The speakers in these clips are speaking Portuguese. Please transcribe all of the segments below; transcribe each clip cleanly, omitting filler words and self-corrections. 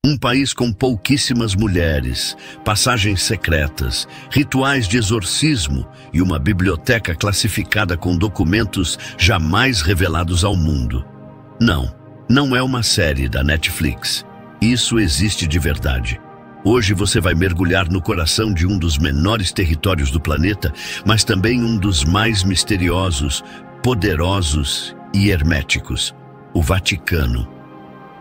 Um país com pouquíssimas mulheres, passagens secretas, rituais de exorcismo e uma biblioteca classificada com documentos jamais revelados ao mundo. Não é uma série da Netflix. Isso existe de verdade. Hoje você vai mergulhar no coração de um dos menores territórios do planeta, mas também um dos mais misteriosos, poderosos e herméticos: o Vaticano.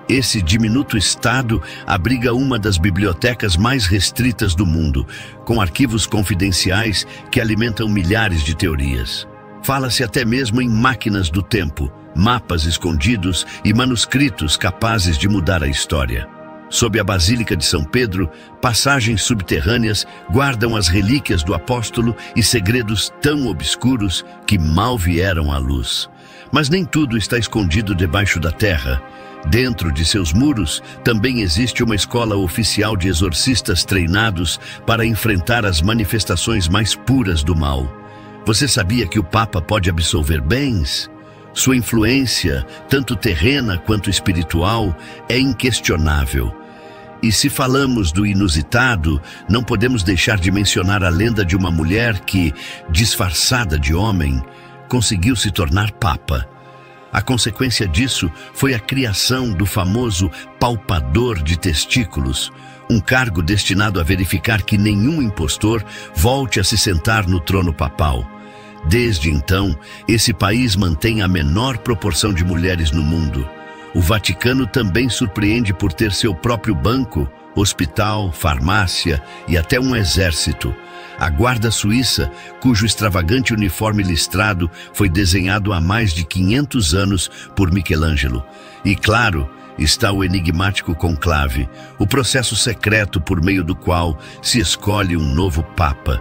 Esse diminuto estado abriga uma das bibliotecas mais restritas do mundo, com arquivos confidenciais que alimentam milhares de teorias. Fala-se até mesmo em máquinas do tempo, mapas escondidos e manuscritos capazes de mudar a história. Sob a Basílica de São Pedro, passagens subterrâneas guardam as relíquias do apóstolo e segredos tão obscuros que mal vieram à luz. Mas nem tudo está escondido debaixo da terra. Dentro de seus muros também existe uma escola oficial de exorcistas treinados para enfrentar as manifestações mais puras do mal. Você sabia que o Papa pode absolver bens? Sua influência, tanto terrena quanto espiritual, é inquestionável. E se falamos do inusitado, não podemos deixar de mencionar a lenda de uma mulher que, disfarçada de homem, conseguiu se tornar Papa. A consequência disso foi a criação do famoso palpador de testículos, um cargo destinado a verificar que nenhum impostor volte a se sentar no trono papal. Desde então, esse país mantém a menor proporção de mulheres no mundo. O Vaticano também surpreende por ter seu próprio banco, hospital, farmácia e até um exército. A Guarda Suíça, cujo extravagante uniforme listrado foi desenhado há mais de 500 anos por Michelangelo. E, claro, está o enigmático conclave, o processo secreto por meio do qual se escolhe um novo Papa.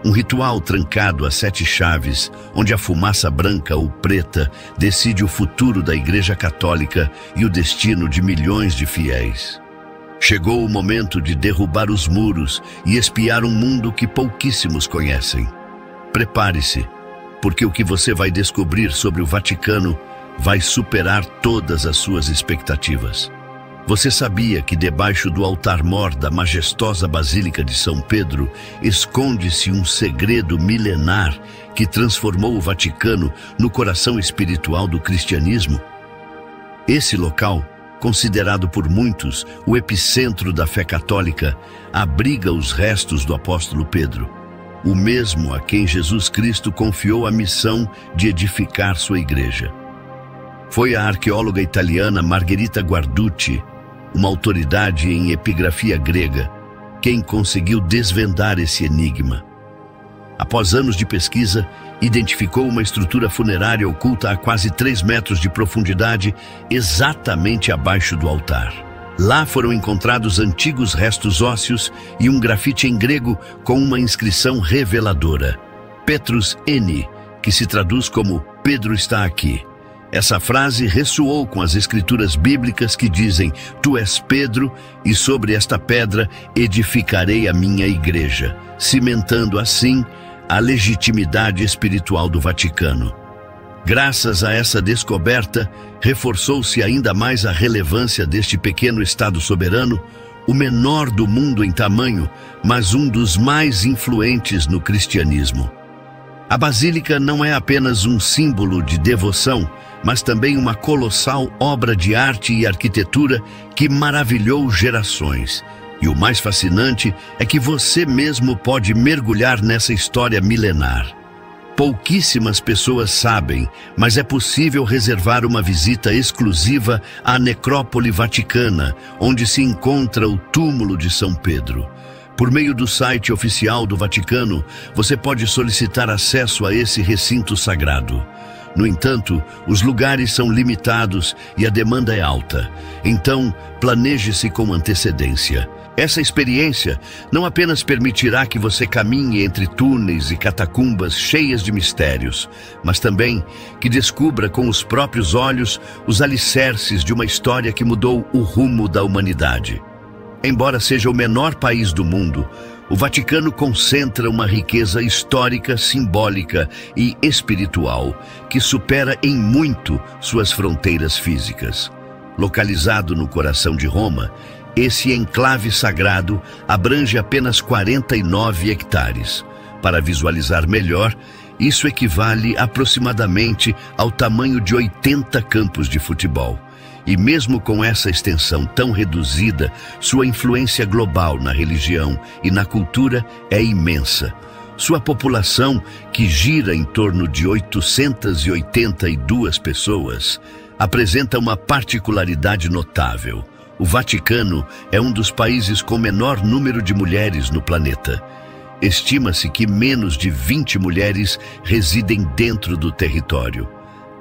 Um ritual trancado a 7 chaves, onde a fumaça branca ou preta decide o futuro da Igreja Católica e o destino de milhões de fiéis. Chegou o momento de derrubar os muros e espiar um mundo que pouquíssimos conhecem. Prepare-se, porque o que você vai descobrir sobre o Vaticano vai superar todas as suas expectativas. Você sabia que debaixo do altar-mor da majestosa Basílica de São Pedro esconde-se um segredo milenar que transformou o Vaticano no coração espiritual do cristianismo? Esse local, considerado por muitos o epicentro da fé católica, abriga os restos do apóstolo Pedro, o mesmo a quem Jesus Cristo confiou a missão de edificar sua igreja. Foi a arqueóloga italiana Margherita Guarducci, uma autoridade em epigrafia grega, quem conseguiu desvendar esse enigma. Após anos de pesquisa, identificou uma estrutura funerária oculta a quase 3 metros de profundidade, exatamente abaixo do altar. Lá foram encontrados antigos restos ósseos e um grafite em grego com uma inscrição reveladora: Petrus Eni, que se traduz como Pedro está aqui. Essa frase ressoou com as escrituras bíblicas que dizem: Tu és Pedro, e sobre esta pedra edificarei a minha igreja, cimentando assim a legitimidade espiritual do Vaticano. Graças a essa descoberta, reforçou-se ainda mais a relevância deste pequeno Estado soberano, o menor do mundo em tamanho, mas um dos mais influentes no cristianismo. A Basílica não é apenas um símbolo de devoção, mas também uma colossal obra de arte e arquitetura que maravilhou gerações. E o mais fascinante é que você mesmo pode mergulhar nessa história milenar. Pouquíssimas pessoas sabem, mas é possível reservar uma visita exclusiva à Necrópole Vaticana, onde se encontra o túmulo de São Pedro. Por meio do site oficial do Vaticano, você pode solicitar acesso a esse recinto sagrado. No entanto, os lugares são limitados e a demanda é alta. Então, planeje-se com antecedência. Essa experiência não apenas permitirá que você caminhe entre túneis e catacumbas cheias de mistérios, mas também que descubra com os próprios olhos os alicerces de uma história que mudou o rumo da humanidade. Embora seja o menor país do mundo, o Vaticano concentra uma riqueza histórica, simbólica e espiritual que supera em muito suas fronteiras físicas. Localizado no coração de Roma, Esse enclave sagrado abrange apenas 49 hectares. Para visualizar melhor, isso equivale aproximadamente ao tamanho de 80 campos de futebol. E mesmo com essa extensão tão reduzida, sua influência global na religião e na cultura é imensa. Sua população, que gira em torno de 882 pessoas, apresenta uma particularidade notável. O Vaticano é um dos países com menor número de mulheres no planeta. Estima-se que menos de 20 mulheres residem dentro do território.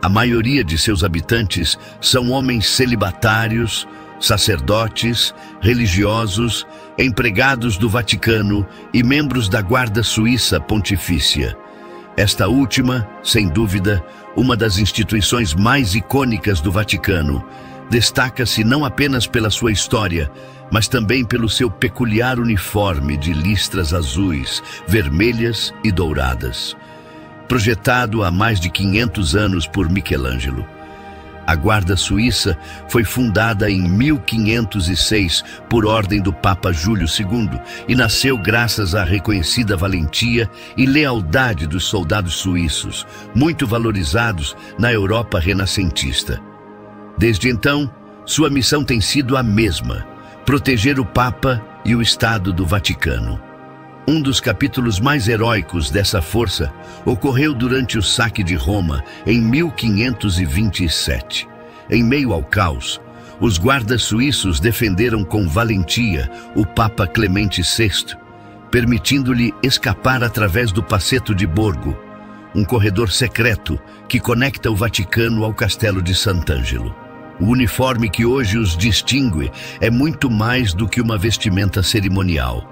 A maioria de seus habitantes são homens celibatários, sacerdotes, religiosos, empregados do Vaticano e membros da Guarda Suíça Pontifícia. Esta última, sem dúvida, uma das instituições mais icônicas do Vaticano, destaca-se não apenas pela sua história, mas também pelo seu peculiar uniforme de listras azuis, vermelhas e douradas. Projetado há mais de 500 anos por Michelangelo. A Guarda Suíça foi fundada em 1506 por ordem do Papa Júlio II e nasceu graças à reconhecida valentia e lealdade dos soldados suíços, muito valorizados na Europa renascentista. Desde então, sua missão tem sido a mesma: proteger o Papa e o Estado do Vaticano. Um dos capítulos mais heróicos dessa força ocorreu durante o saque de Roma em 1527. Em meio ao caos, os guardas suíços defenderam com valentia o Papa Clemente VI, permitindo-lhe escapar através do Passetto di Borgo, um corredor secreto que conecta o Vaticano ao Castelo de Sant'Angelo. O uniforme que hoje os distingue é muito mais do que uma vestimenta cerimonial.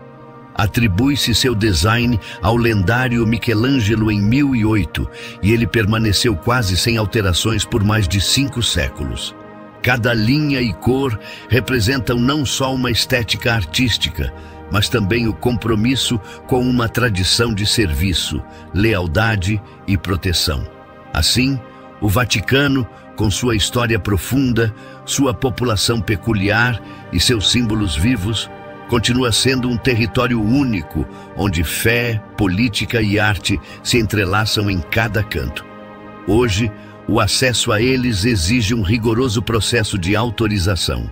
Atribui-se seu design ao lendário Michelangelo em 1008 e ele permaneceu quase sem alterações por mais de 5 séculos. Cada linha e cor representam não só uma estética artística, mas também o compromisso com uma tradição de serviço, lealdade e proteção. Assim, o Vaticano, com sua história profunda, sua população peculiar e seus símbolos vivos, continua sendo um território único, onde fé, política e arte se entrelaçam em cada canto. Hoje, o acesso a eles exige um rigoroso processo de autorização.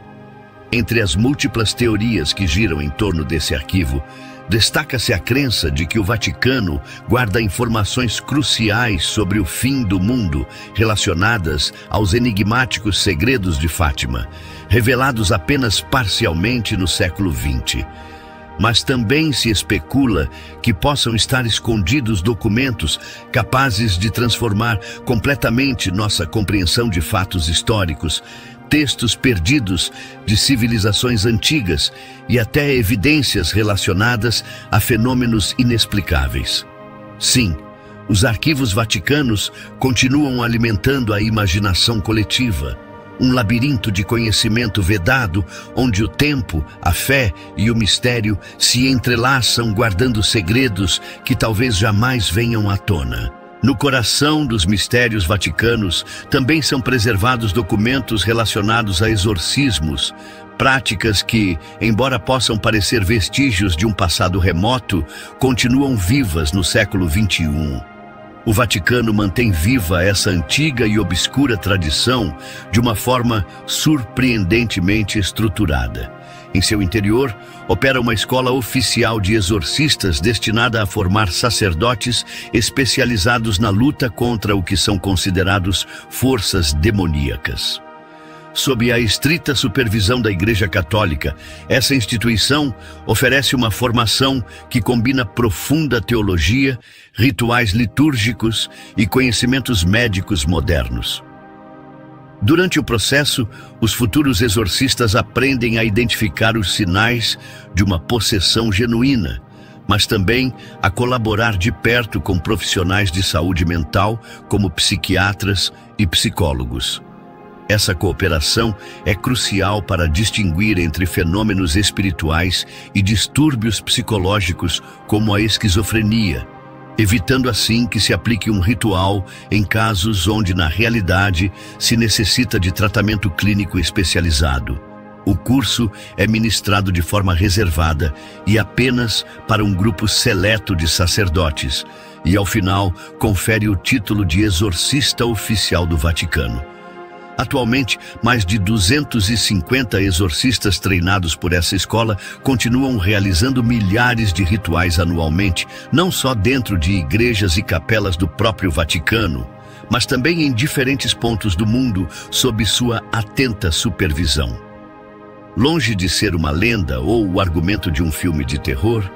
Entre as múltiplas teorias que giram em torno desse arquivo, destaca-se a crença de que o Vaticano guarda informações cruciais sobre o fim do mundo relacionadas aos enigmáticos segredos de Fátima, revelados apenas parcialmente no século XX. Mas também se especula que possam estar escondidos documentos capazes de transformar completamente nossa compreensão de fatos históricos, textos perdidos de civilizações antigas e até evidências relacionadas a fenômenos inexplicáveis. Sim, os arquivos vaticanos continuam alimentando a imaginação coletiva, um labirinto de conhecimento vedado onde o tempo, a fé e o mistério se entrelaçam, guardando segredos que talvez jamais venham à tona. No coração dos mistérios vaticanos também são preservados documentos relacionados a exorcismos, práticas que, embora possam parecer vestígios de um passado remoto, continuam vivas no século XXI. O Vaticano mantém viva essa antiga e obscura tradição de uma forma surpreendentemente estruturada. Em seu interior, opera uma escola oficial de exorcistas destinada a formar sacerdotes especializados na luta contra o que são considerados forças demoníacas. Sob a estrita supervisão da Igreja Católica, essa instituição oferece uma formação que combina profunda teologia, rituais litúrgicos e conhecimentos médicos modernos. Durante o processo, os futuros exorcistas aprendem a identificar os sinais de uma possessão genuína, mas também a colaborar de perto com profissionais de saúde mental, como psiquiatras e psicólogos. Essa cooperação é crucial para distinguir entre fenômenos espirituais e distúrbios psicológicos, como a esquizofrenia, evitando assim que se aplique um ritual em casos onde, na realidade, se necessita de tratamento clínico especializado. O curso é ministrado de forma reservada e apenas para um grupo seleto de sacerdotes, e ao final confere o título de exorcista oficial do Vaticano. Atualmente, mais de 250 exorcistas treinados por essa escola continuam realizando milhares de rituais anualmente, não só dentro de igrejas e capelas do próprio Vaticano, mas também em diferentes pontos do mundo sob sua atenta supervisão. Longe de ser uma lenda ou o argumento de um filme de terror,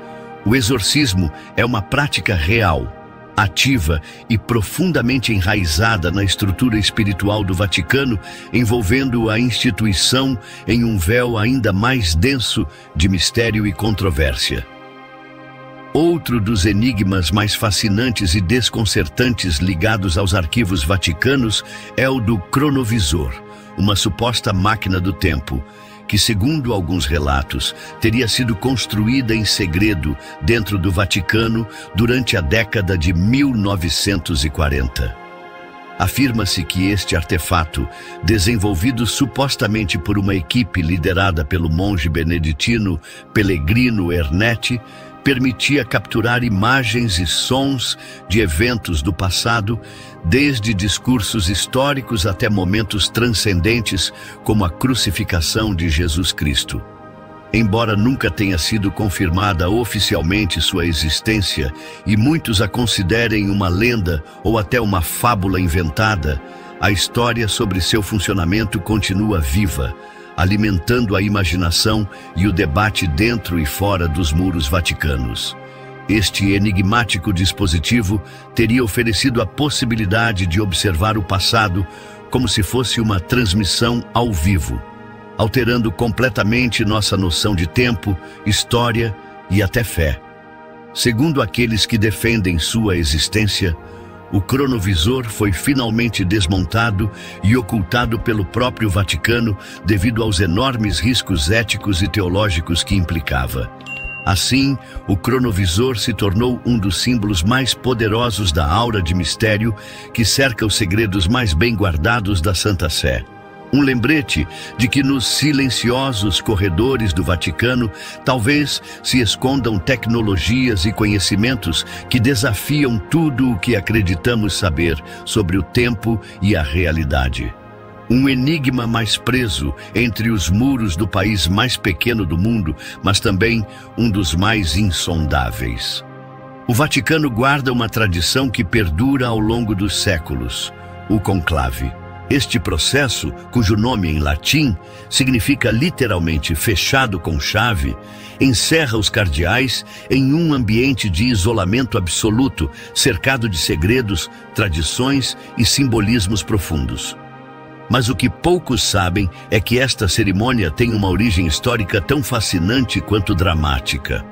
o exorcismo é uma prática real, ativa e profundamente enraizada na estrutura espiritual do Vaticano, envolvendo a instituição em um véu ainda mais denso de mistério e controvérsia. Outro dos enigmas mais fascinantes e desconcertantes ligados aos arquivos vaticanos é o do cronovisor, uma suposta máquina do tempo, que, segundo alguns relatos, teria sido construída em segredo dentro do Vaticano durante a década de 1940. Afirma-se que este artefato, desenvolvido supostamente por uma equipe liderada pelo monge beneditino Pellegrino Ernetti, permitia capturar imagens e sons de eventos do passado, desde discursos históricos até momentos transcendentes, como a crucificação de Jesus Cristo. Embora nunca tenha sido confirmada oficialmente sua existência e muitos a considerem uma lenda ou até uma fábula inventada, a história sobre seu funcionamento continua viva, alimentando a imaginação e o debate dentro e fora dos muros vaticanos. Este enigmático dispositivo teria oferecido a possibilidade de observar o passado como se fosse uma transmissão ao vivo, alterando completamente nossa noção de tempo, história e até fé. Segundo aqueles que defendem sua existência, o cronovisor foi finalmente desmontado e ocultado pelo próprio Vaticano devido aos enormes riscos éticos e teológicos que implicava. Assim, o cronovisor se tornou um dos símbolos mais poderosos da aura de mistério que cerca os segredos mais bem guardados da Santa Sé. Um lembrete de que nos silenciosos corredores do Vaticano talvez se escondam tecnologias e conhecimentos que desafiam tudo o que acreditamos saber sobre o tempo e a realidade. Um enigma mais preso entre os muros do país mais pequeno do mundo, mas também um dos mais insondáveis. O Vaticano guarda uma tradição que perdura ao longo dos séculos: o conclave. Este processo, cujo nome em latim significa literalmente fechado com chave, encerra os cardeais em um ambiente de isolamento absoluto, cercado de segredos, tradições e simbolismos profundos. Mas o que poucos sabem é que esta cerimônia tem uma origem histórica tão fascinante quanto dramática.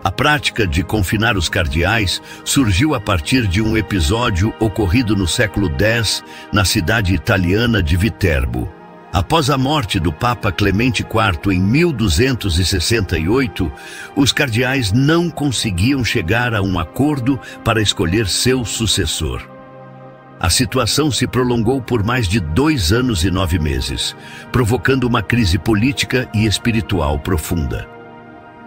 A prática de confinar os cardeais surgiu a partir de um episódio ocorrido no século X na cidade italiana de Viterbo. Após a morte do Papa Clemente IV em 1268, os cardeais não conseguiam chegar a um acordo para escolher seu sucessor. A situação se prolongou por mais de 2 anos e 9 meses, provocando uma crise política e espiritual profunda.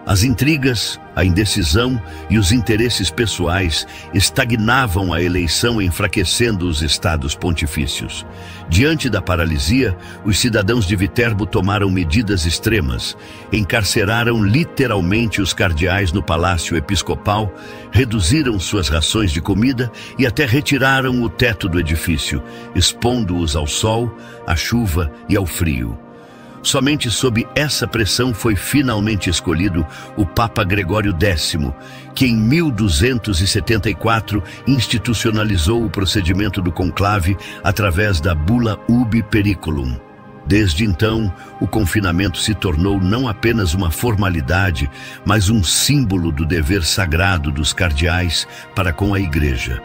As intrigas, a indecisão e os interesses pessoais estagnavam a eleição, enfraquecendo os estados pontifícios. Diante da paralisia, os cidadãos de Viterbo tomaram medidas extremas, encarceraram literalmente os cardeais no palácio episcopal, reduziram suas rações de comida e até retiraram o teto do edifício, expondo-os ao sol, à chuva e ao frio. Somente sob essa pressão foi finalmente escolhido o Papa Gregório X, que em 1274 institucionalizou o procedimento do conclave através da bula Ubi Periculum. Desde então, o confinamento se tornou não apenas uma formalidade, mas um símbolo do dever sagrado dos cardeais para com a Igreja.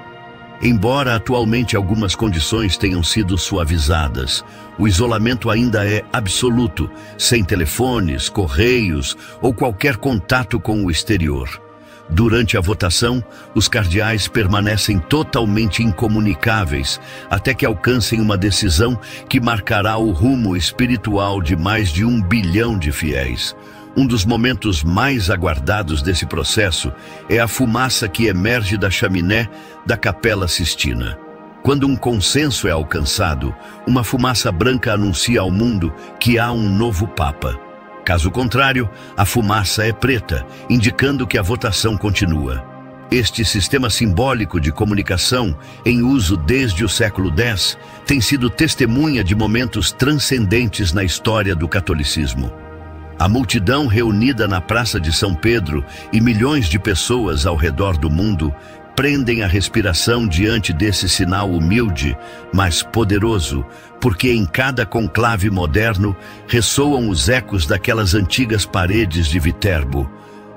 Embora atualmente algumas condições tenham sido suavizadas, o isolamento ainda é absoluto, sem telefones, correios ou qualquer contato com o exterior. Durante a votação, os cardeais permanecem totalmente incomunicáveis até que alcancem uma decisão que marcará o rumo espiritual de mais de 1 bilhão de fiéis. Um dos momentos mais aguardados desse processo é a fumaça que emerge da chaminé da Capela Sistina. Quando um consenso é alcançado, uma fumaça branca anuncia ao mundo que há um novo Papa. Caso contrário, a fumaça é preta, indicando que a votação continua. Este sistema simbólico de comunicação, em uso desde o século X, tem sido testemunha de momentos transcendentes na história do catolicismo. A multidão reunida na Praça de São Pedro e milhões de pessoas ao redor do mundo prendem a respiração diante desse sinal humilde, mas poderoso, porque em cada conclave moderno ressoam os ecos daquelas antigas paredes de Viterbo,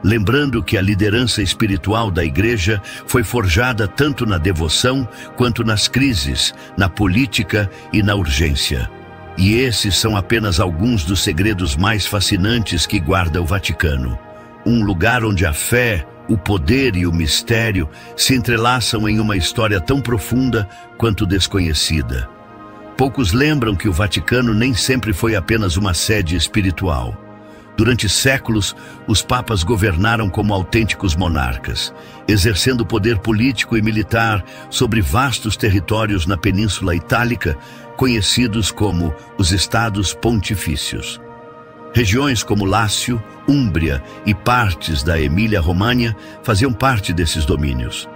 lembrando que a liderança espiritual da Igreja foi forjada tanto na devoção quanto nas crises, na política e na urgência. E esses são apenas alguns dos segredos mais fascinantes que guarda o Vaticano. Um lugar onde a fé, o poder e o mistério se entrelaçam em uma história tão profunda quanto desconhecida. Poucos lembram que o Vaticano nem sempre foi apenas uma sede espiritual. Durante séculos, os papas governaram como autênticos monarcas, exercendo poder político e militar sobre vastos territórios na Península Itálica, conhecidos como os Estados Pontifícios. Regiões como Lácio, Úmbria e partes da Emília-Romagna faziam parte desses domínios.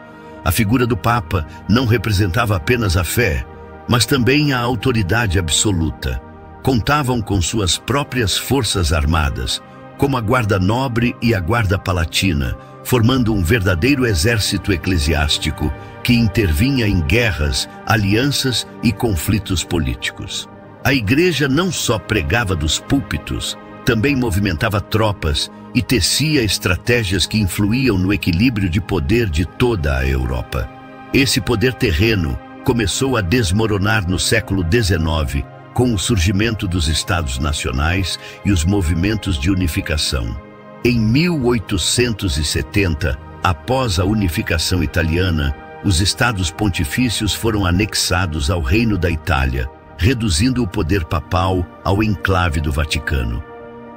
A figura do Papa não representava apenas a fé, mas também a autoridade absoluta. Contavam com suas próprias forças armadas, como a Guarda Nobre e a Guarda Palatina, formando um verdadeiro exército eclesiástico que intervinha em guerras, alianças e conflitos políticos. A Igreja não só pregava dos púlpitos, também movimentava tropas e tecia estratégias que influíam no equilíbrio de poder de toda a Europa. Esse poder terreno começou a desmoronar no século XIX, com o surgimento dos Estados Nacionais e os movimentos de unificação. Em 1870, após a unificação italiana, os Estados Pontifícios foram anexados ao Reino da Itália, reduzindo o poder papal ao enclave do Vaticano.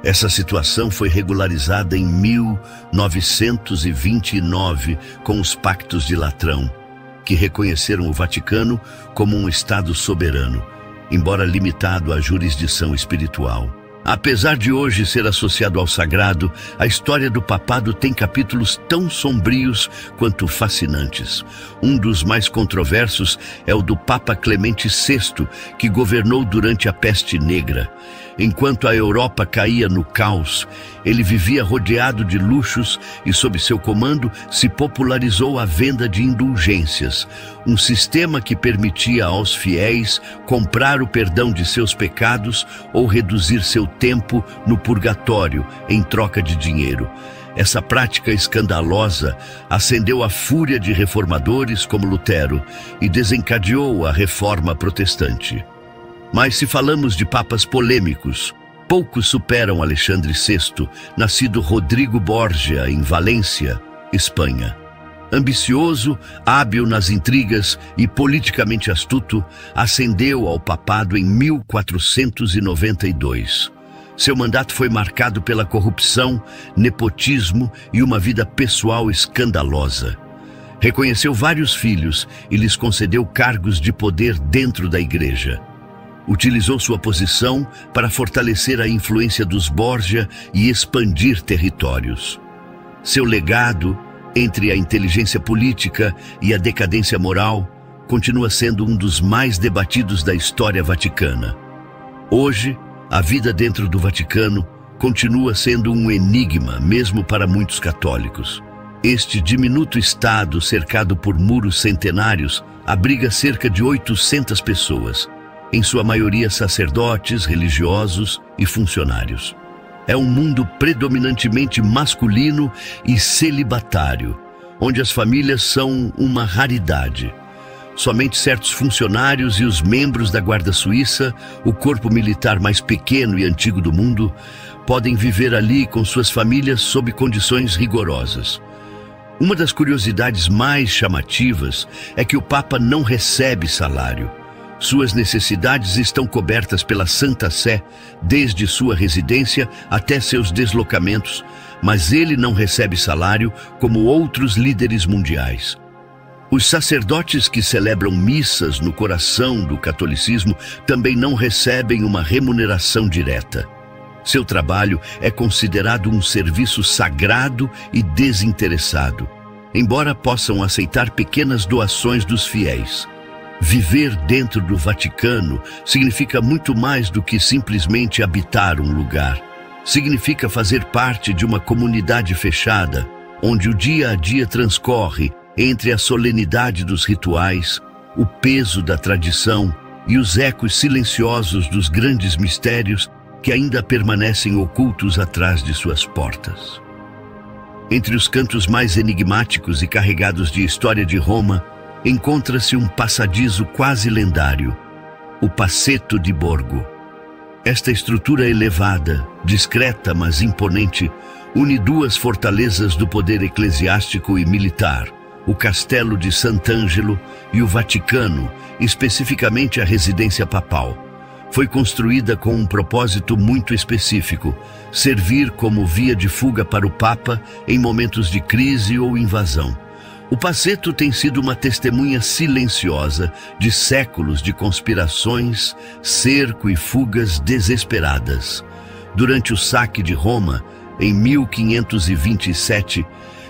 Essa situação foi regularizada em 1929 com os Pactos de Latrão, que reconheceram o Vaticano como um Estado soberano, embora limitado à jurisdição espiritual. Apesar de hoje ser associado ao sagrado, a história do papado tem capítulos tão sombrios quanto fascinantes. Um dos mais controversos é o do Papa Clemente VI, que governou durante a Peste Negra. Enquanto a Europa caía no caos, ele vivia rodeado de luxos e, sob seu comando, se popularizou a venda de indulgências, um sistema que permitia aos fiéis comprar o perdão de seus pecados ou reduzir seu tempo no purgatório em troca de dinheiro. Essa prática escandalosa acendeu a fúria de reformadores como Lutero e desencadeou a Reforma Protestante. Mas se falamos de papas polêmicos, poucos superam Alexandre VI, nascido Rodrigo Borgia, em Valência, Espanha. Ambicioso, hábil nas intrigas e politicamente astuto, ascendeu ao papado em 1492. Seu mandato foi marcado pela corrupção, nepotismo e uma vida pessoal escandalosa. Reconheceu vários filhos e lhes concedeu cargos de poder dentro da Igreja. Utilizou sua posição para fortalecer a influência dos Borgia e expandir territórios. Seu legado, entre a inteligência política e a decadência moral, continua sendo um dos mais debatidos da história vaticana. Hoje, a vida dentro do Vaticano continua sendo um enigma, mesmo para muitos católicos. Este diminuto estado, cercado por muros centenários, abriga cerca de 800 pessoas, em sua maioria sacerdotes, religiosos e funcionários. É um mundo predominantemente masculino e celibatário, onde as famílias são uma raridade. Somente certos funcionários e os membros da Guarda Suíça, o corpo militar mais pequeno e antigo do mundo, podem viver ali com suas famílias sob condições rigorosas. Uma das curiosidades mais chamativas é que o Papa não recebe salário. Suas necessidades estão cobertas pela Santa Sé, desde sua residência até seus deslocamentos, mas ele não recebe salário como outros líderes mundiais. Os sacerdotes que celebram missas no coração do catolicismo também não recebem uma remuneração direta. Seu trabalho é considerado um serviço sagrado e desinteressado, embora possam aceitar pequenas doações dos fiéis. Viver dentro do Vaticano significa muito mais do que simplesmente habitar um lugar. Significa fazer parte de uma comunidade fechada, onde o dia a dia transcorre entre a solenidade dos rituais, o peso da tradição e os ecos silenciosos dos grandes mistérios que ainda permanecem ocultos atrás de suas portas. Entre os cantos mais enigmáticos e carregados de história de Roma, encontra-se um passadiço quase lendário, o Passetto di Borgo. Esta estrutura elevada, discreta mas imponente, une duas fortalezas do poder eclesiástico e militar, o Castelo de Sant'Angelo e o Vaticano, especificamente a residência papal. Foi construída com um propósito muito específico: servir como via de fuga para o Papa em momentos de crise ou invasão. O Passetto tem sido uma testemunha silenciosa de séculos de conspirações, cerco e fugas desesperadas. Durante o saque de Roma, em 1527,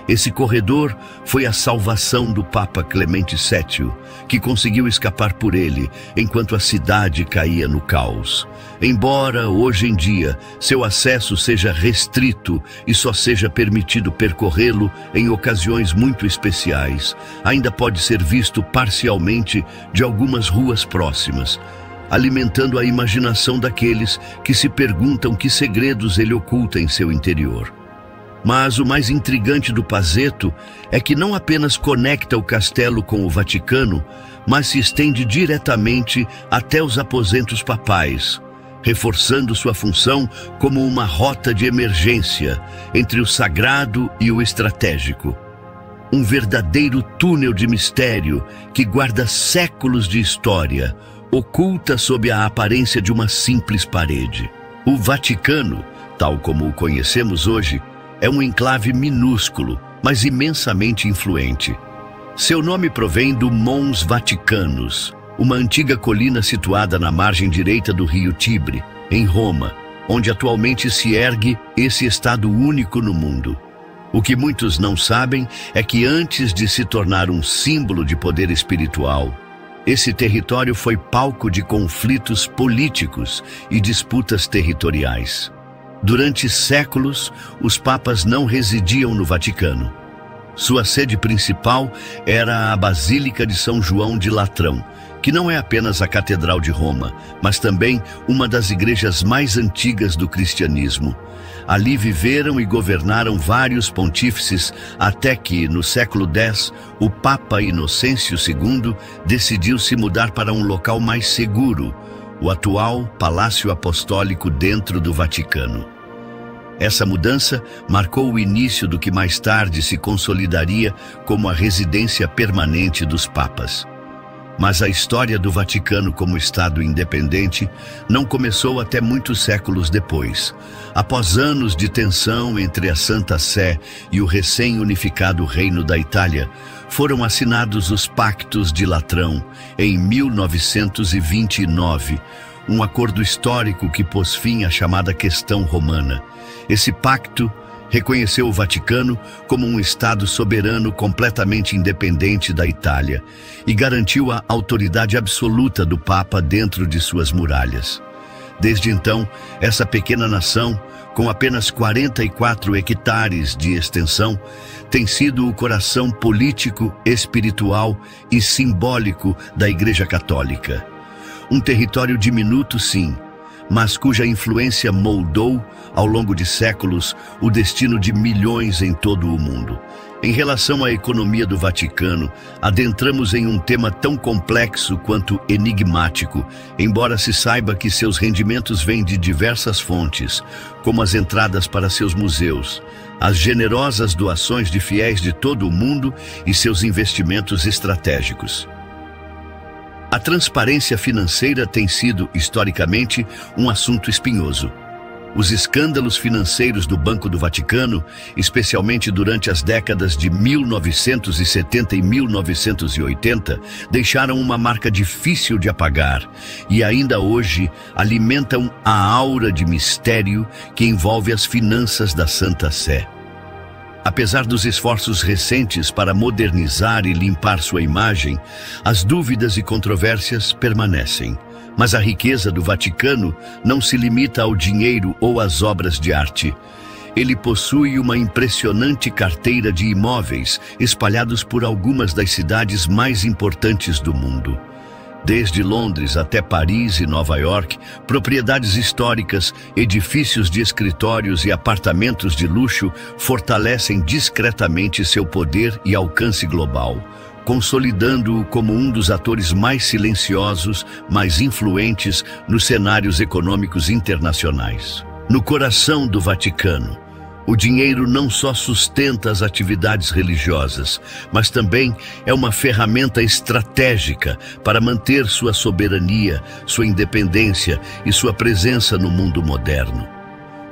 esse corredor foi a salvação do Papa Clemente VII, que conseguiu escapar por ele enquanto a cidade caía no caos. Embora, hoje em dia, seu acesso seja restrito e só seja permitido percorrê-lo em ocasiões muito especiais, ainda pode ser visto parcialmente de algumas ruas próximas, alimentando a imaginação daqueles que se perguntam que segredos ele oculta em seu interior. Mas o mais intrigante do Passetto é que não apenas conecta o castelo com o Vaticano, mas se estende diretamente até os aposentos papais, reforçando sua função como uma rota de emergência entre o sagrado e o estratégico. Um verdadeiro túnel de mistério que guarda séculos de história, oculta sob a aparência de uma simples parede. O Vaticano, tal como o conhecemos hoje, é um enclave minúsculo, mas imensamente influente. Seu nome provém do Mons Vaticanus, uma antiga colina situada na margem direita do rio Tibre, em Roma, onde atualmente se ergue esse estado único no mundo. O que muitos não sabem é que antes de se tornar um símbolo de poder espiritual, esse território foi palco de conflitos políticos e disputas territoriais. Durante séculos, os papas não residiam no Vaticano. Sua sede principal era a Basílica de São João de Latrão, que não é apenas a Catedral de Roma, mas também uma das igrejas mais antigas do cristianismo. Ali viveram e governaram vários pontífices até que, no século X, o Papa Inocêncio II decidiu se mudar para um local mais seguro, o atual Palácio Apostólico dentro do Vaticano. Essa mudança marcou o início do que mais tarde se consolidaria como a residência permanente dos papas. Mas a história do Vaticano como Estado independente não começou até muitos séculos depois. Após anos de tensão entre a Santa Sé e o recém-unificado Reino da Itália, foram assinados os Pactos de Latrão em 1929, um acordo histórico que pôs fim à chamada Questão Romana. Esse pacto reconheceu o Vaticano como um Estado soberano completamente independente da Itália e garantiu a autoridade absoluta do Papa dentro de suas muralhas. Desde então, essa pequena nação, com apenas 44 hectares de extensão, tem sido o coração político, espiritual e simbólico da Igreja Católica. Um território diminuto, sim, mas cuja influência moldou, ao longo de séculos, o destino de milhões em todo o mundo. Em relação à economia do Vaticano, adentramos em um tema tão complexo quanto enigmático, embora se saiba que seus rendimentos vêm de diversas fontes, como as entradas para seus museus, as generosas doações de fiéis de todo o mundo e seus investimentos estratégicos. A transparência financeira tem sido, historicamente, um assunto espinhoso. Os escândalos financeiros do Banco do Vaticano, especialmente durante as décadas de 1970 e 1980, deixaram uma marca difícil de apagar e ainda hoje alimentam a aura de mistério que envolve as finanças da Santa Sé. Apesar dos esforços recentes para modernizar e limpar sua imagem, as dúvidas e controvérsias permanecem. Mas a riqueza do Vaticano não se limita ao dinheiro ou às obras de arte. Ele possui uma impressionante carteira de imóveis espalhados por algumas das cidades mais importantes do mundo. Desde Londres até Paris e Nova York, propriedades históricas, edifícios de escritórios e apartamentos de luxo fortalecem discretamente seu poder e alcance global, consolidando-o como um dos atores mais silenciosos, mais influentes nos cenários econômicos internacionais. No coração do Vaticano, o dinheiro não só sustenta as atividades religiosas, mas também é uma ferramenta estratégica para manter sua soberania, sua independência e sua presença no mundo moderno.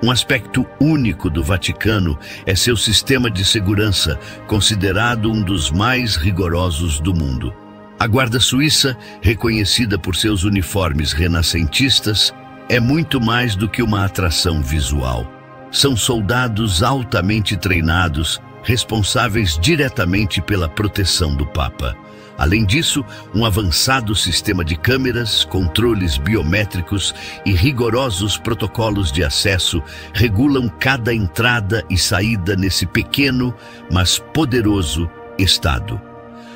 Um aspecto único do Vaticano é seu sistema de segurança, considerado um dos mais rigorosos do mundo. A Guarda Suíça, reconhecida por seus uniformes renascentistas, é muito mais do que uma atração visual. São soldados altamente treinados, responsáveis diretamente pela proteção do Papa. Além disso, um avançado sistema de câmeras, controles biométricos e rigorosos protocolos de acesso regulam cada entrada e saída nesse pequeno, mas poderoso Estado.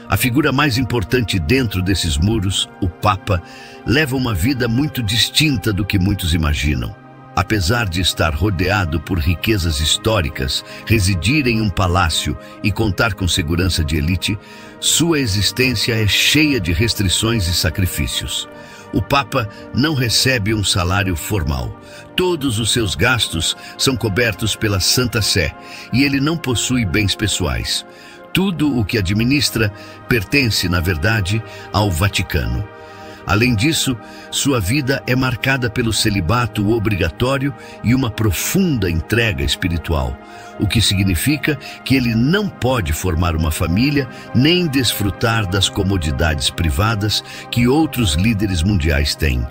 A figura mais importante dentro desses muros, o Papa, leva uma vida muito distinta do que muitos imaginam. Apesar de estar rodeado por riquezas históricas, residir em um palácio e contar com segurança de elite, sua existência é cheia de restrições e sacrifícios. O Papa não recebe um salário formal. Todos os seus gastos são cobertos pela Santa Sé e ele não possui bens pessoais. Tudo o que administra pertence, na verdade, ao Vaticano. Além disso, sua vida é marcada pelo celibato obrigatório e uma profunda entrega espiritual, o que significa que ele não pode formar uma família nem desfrutar das comodidades privadas que outros líderes mundiais têm.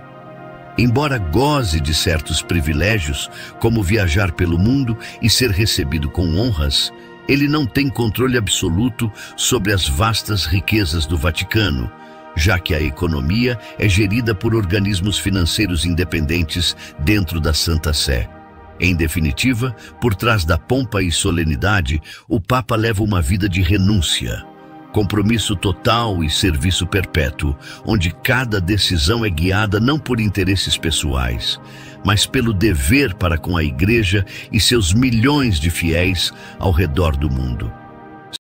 Embora goze de certos privilégios, como viajar pelo mundo e ser recebido com honras, ele não tem controle absoluto sobre as vastas riquezas do Vaticano, já que a economia é gerida por organismos financeiros independentes dentro da Santa Sé. Em definitiva, por trás da pompa e solenidade, o Papa leva uma vida de renúncia, compromisso total e serviço perpétuo, onde cada decisão é guiada não por interesses pessoais, mas pelo dever para com a Igreja e seus milhões de fiéis ao redor do mundo.